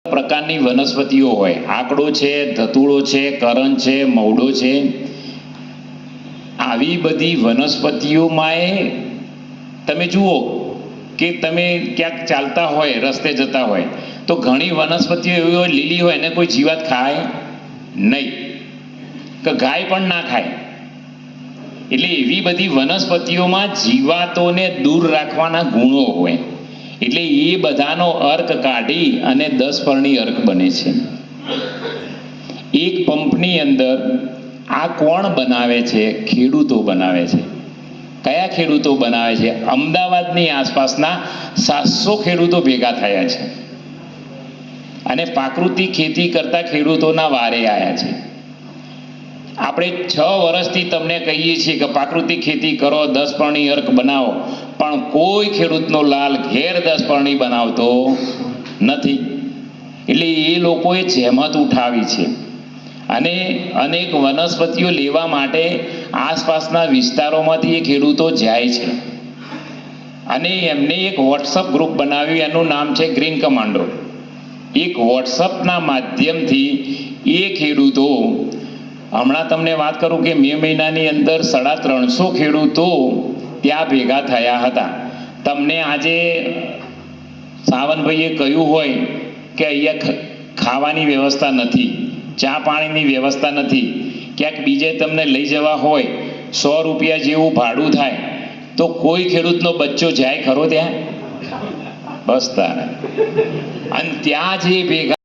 પ્રકારની વનસ્પતિઓ હોય, આકડો છે, ધતુળો છે, કરણ છે, મવડો છે. આવી બધી વનસ્પતિઓમાં તમે જુઓ કે તમે ક્યાંક ચાલતા હોય, રસ્તે જતા હોય તો ઘણી વનસ્પતિઓ એવી હોય લીલી હોય એને કોઈ જીવાત ખાય નહીં, કે ગાય પણ ના ખાય. એટલે એવી બધી વનસ્પતિઓમાં જીવાતોને દૂર રાખવાના ગુણો હોય, એટલે એ બધાનો અર્ક કાઢી અને 10 પર્ણી અર્ક બને છે. એક પંપની અંદર આ કોણ બનાવે છે? ખેડૂતો બનાવે છે. કયા ખેડૂતો બનાવે છે? અમદાવાદની આસપાસના 700 ખેડૂતો ભેગા થયા છે અને પ્રાકૃતિક ખેતી કરતા ખેડૂતોના વારે આવ્યા છે. આપણે 6 વર્ષથી તમને કહીએ છીએ કે પ્રાકૃતિક ખેતી કરો, 10 પર્ણી અર્ક બનાવો, પણ કોઈ ખેડૂતનો લાલ ઘેર 10 પર્ણી બનાવતો નથી. એટલે એ લોકોએ જહેમત ઉઠાવી છે અને અનેક વનસ્પતિઓ લેવા માટે આસપાસના વિસ્તારોમાંથી એ ખેડૂતો જાય છે અને એમને એક વોટ્સઅપ ગ્રુપ બનાવ્યું, એનું નામ છે ગ્રીન કમાન્ડો. એક વોટ્સઅપના માધ્યમથી એ ખેડૂતો, હમણાં તમને વાત કરું કે મે મહિનાની અંદર 350 ખેડૂતો ત્યાં ભેગા થયા હતા. તમને આજે સાવનભાઈએ કહ્યું હોય કે અહીંયા ખાવાની વ્યવસ્થા નથી, ચા પાણીની વ્યવસ્થા નથી, ક્યાંક બીજે તમને લઈ જવા હોય 100 રૂપિયા જેવું ભાડું થાય, તો કોઈ ખેડૂતનો બચ્ચો જાય ખરો ત્યાં? બસ તારે. અને ત્યાં જે ભેગા